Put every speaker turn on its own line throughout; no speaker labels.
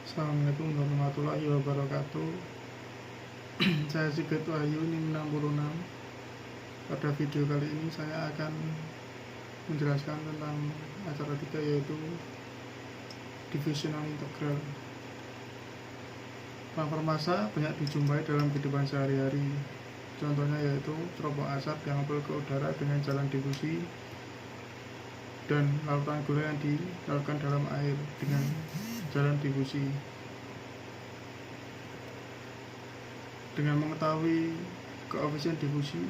Assalamualaikum warahmatullahi wabarakatuh. Saya Sigit Wahyu NIM 66. Pada video kali ini saya akan menjelaskan tentang acara 3, yaitu divisional integral. Transfer banyak dijumpai dalam kehidupan sehari-hari. Contohnya yaitu teropong asap yang ngepul ke udara dengan jalan difusi, dan larutan gula yang dilarutkan dalam air dengan jalan difusi. Dengan mengetahui koefisien difusi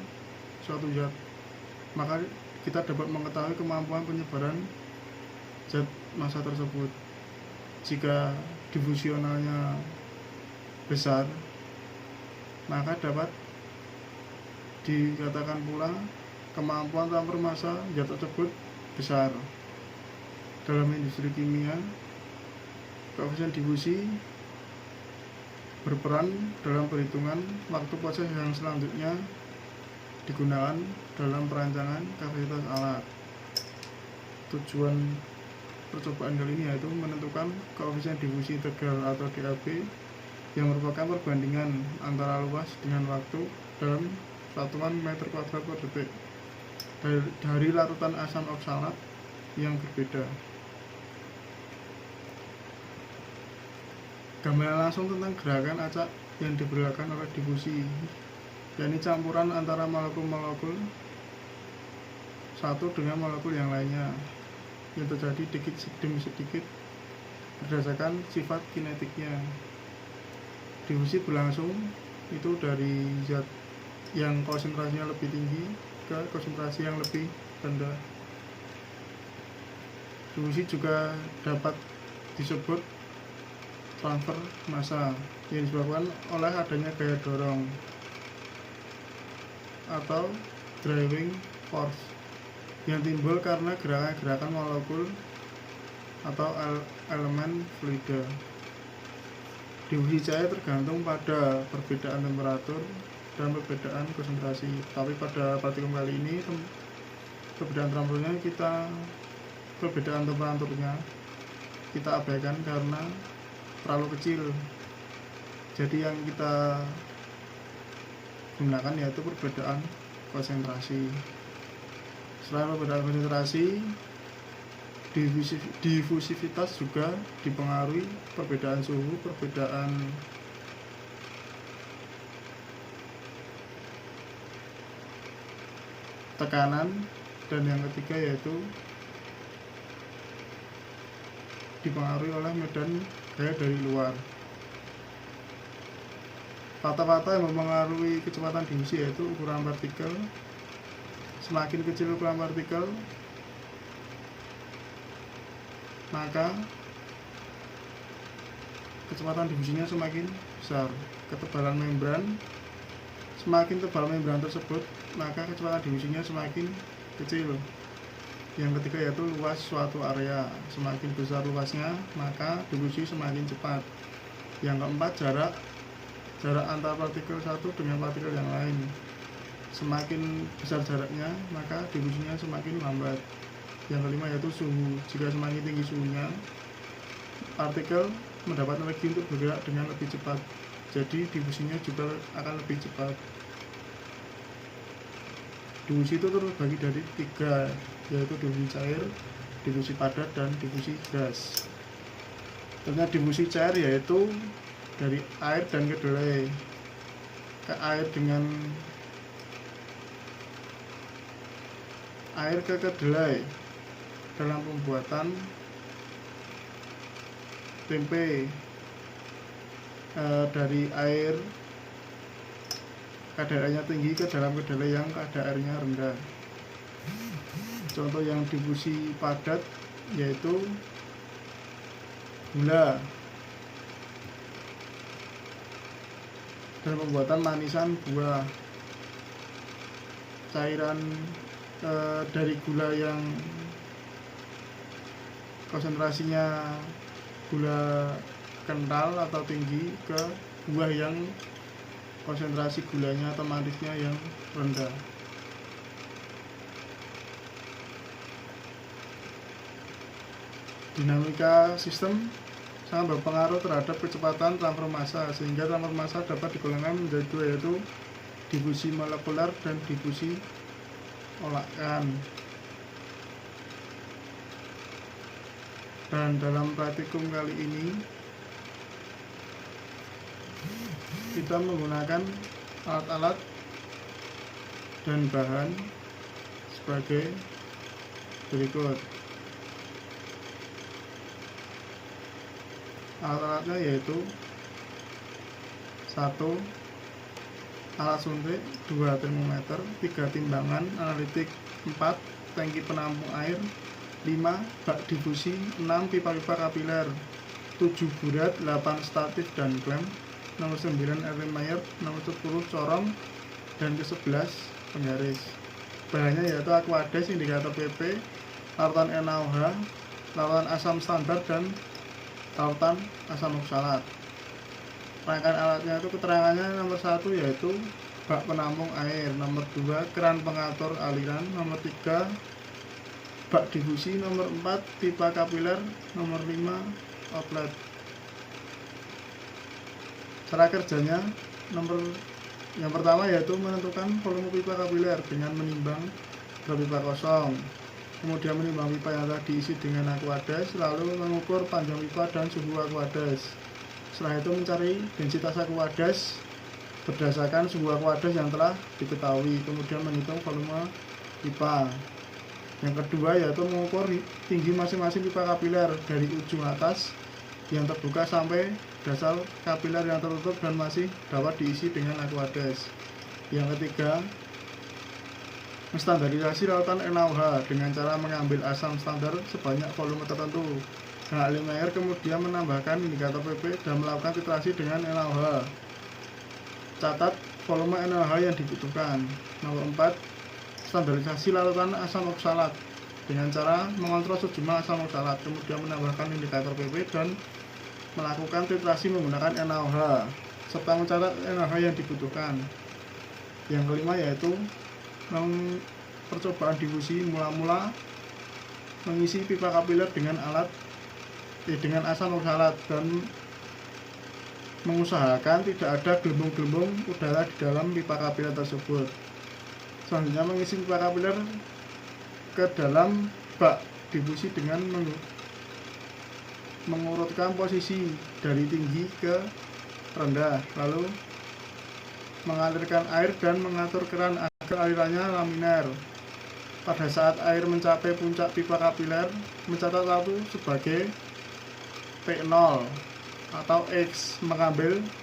suatu zat, maka kita dapat mengetahui kemampuan penyebaran zat massa tersebut. Jika difusionalnya besar, maka dapat dikatakan pula kemampuan transfer massa zat tersebut besar. Dalam industri kimia, koefisien difusi berperan dalam perhitungan waktu proses yang selanjutnya digunakan dalam perancangan kapasitas alat. Tujuan percobaan kali ini yaitu menentukan koefisien difusi integral atau DAB, yang merupakan perbandingan antara luas dengan waktu dalam satuan meter kuadrat per detik dari larutan asam oksalat yang berbeda. Gambaran langsung tentang gerakan acak yang diperlihatkan oleh difusi, yakni campuran antara molekul-molekul satu dengan molekul yang lainnya, yang terjadi sedikit demi sedikit berdasarkan sifat kinetiknya. Difusi berlangsung itu dari zat yang konsentrasinya lebih tinggi ke konsentrasi yang lebih rendah. Difusi juga dapat disebut transfer massa yang disebabkan oleh adanya gaya dorong atau driving force yang timbul karena gerakan-gerakan molekul atau elemen fluida. Difusi cair tergantung pada perbedaan temperatur dan perbedaan konsentrasi. Tapi pada praktikum kali ini perbedaan temperaturnya kita abaikan karena terlalu kecil. Jadi yang kita gunakan yaitu perbedaan konsentrasi. Selain perbedaan konsentrasi, difusivitas juga dipengaruhi perbedaan suhu, perbedaan tekanan, dan yang ketiga yaitu dipengaruhi oleh medan gaya dari luar. Fakta-fakta yang mempengaruhi kecepatan difusi yaitu ukuran partikel. Semakin kecil ukuran partikel, maka kecepatan difusinya semakin besar. Ketebalan membran, semakin tebal membran tersebut, maka kecepatan difusinya semakin kecil. Yang ketiga yaitu luas suatu area. Semakin besar luasnya, maka difusi semakin cepat. Yang keempat, jarak antar partikel satu dengan partikel yang lain. Semakin besar jaraknya, maka difusinya semakin lambat. Yang kelima yaitu suhu. Jika semakin tinggi suhunya, partikel mendapat energi untuk bergerak dengan lebih cepat. Jadi difusinya juga akan lebih cepat. Difusi itu terbagi dari 3, yaitu difusi cair, difusi padat, dan difusi gas. Contohnya difusi cair yaitu dari air dan kedelai. Air ke kedelai dalam pembuatan tempe. Dari air kadar airnya tinggi ke dalam kedelai yang kadar airnya rendah. Contoh yang difusi padat yaitu gula dalam pembuatan manisan buah. Cairan dari gula yang konsentrasinya gula kental atau tinggi ke buah yang konsentrasi gulanya atau manisnya yang rendah. Dinamika sistem sangat berpengaruh terhadap kecepatan transfer massa, sehingga transfer massa dapat digolongkan menjadi dua, yaitu difusi molekuler dan difusi olakan. Dan dalam praktikum kali ini kita menggunakan alat-alat dan bahan sebagai berikut. Alat-alatnya yaitu 1. Alat suntik, 2 termometer, 3 timbangan analitik, 4 tangki penampung air, 5 bak difusi, 6 pipa-pipa kapiler, 7 buret, 8 statif dan klem, nomor 9 Erlenmeyer, nomor 10 corong, dan ke-11 penggaris. Bahannya yaitu Aquades, indikator PP, larutan NaOH, larutan asam standar, dan larutan asam oksalat. Rangkaian alatnya itu keterangannya nomor 1 yaitu bak penampung air, nomor 2 keran pengatur aliran, nomor 3 bak difusi, nomor 4 pipa kapiler, nomor 5 outlet. Cara kerjanya yang pertama yaitu menentukan volume pipa kapiler dengan menimbang pipa kosong, kemudian menimbang pipa yang telah diisi dengan Aquades, lalu mengukur panjang pipa dan suhu Aquades. Setelah itu mencari densitas Aquades berdasarkan suhu Aquades yang telah diketahui, kemudian menghitung volume pipa. Yang kedua yaitu mengukur tinggi masing-masing pipa kapiler dari ujung atas yang terbuka sampai dasar kapiler yang tertutup dan masih dapat diisi dengan Aquades. Yang ketiga, menstandarisasi larutan NaOH dengan cara mengambil asam standar sebanyak volume tertentu. Erlenmeyer kemudian menambahkan indikator PP dan melakukan titrasi dengan NaOH. Catat volume NaOH yang dibutuhkan. Nomor 4, standarisasi larutan asam oksalat dengan cara mengontrol sejumlah asam oksalat, kemudian menambahkan indikator PP dan melakukan titrasi menggunakan NaOH serta mencatat NaOH yang dibutuhkan. Yang kelima yaitu percobaan difusi, mula-mula mengisi pipa kapiler dengan asam oksalat dan mengusahakan tidak ada gelembung-gelembung udara di dalam pipa kapiler tersebut. Selanjutnya mengisi pipa kapiler ke dalam bak difusi dengan mengurutkan posisi dari tinggi ke rendah, lalu mengalirkan air dan mengatur keran agar alirannya laminar. Pada saat air mencapai puncak pipa kapiler, mencatat waktu sebagai P0 atau X,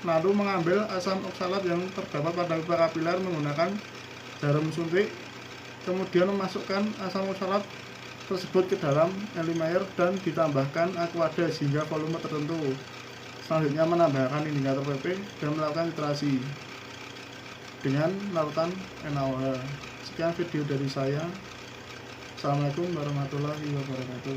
lalu mengambil asam oksalat yang terdapat pada pipa kapiler menggunakan jarum suntik, kemudian memasukkan asam oksalat tersebut ke dalam Erlenmeyer dan ditambahkan Aquades hingga volume tertentu. Selanjutnya menambahkan indikator PP dan melakukan titrasi dengan larutan NaOH. Sekian video dari saya. Assalamualaikum warahmatullahi wabarakatuh.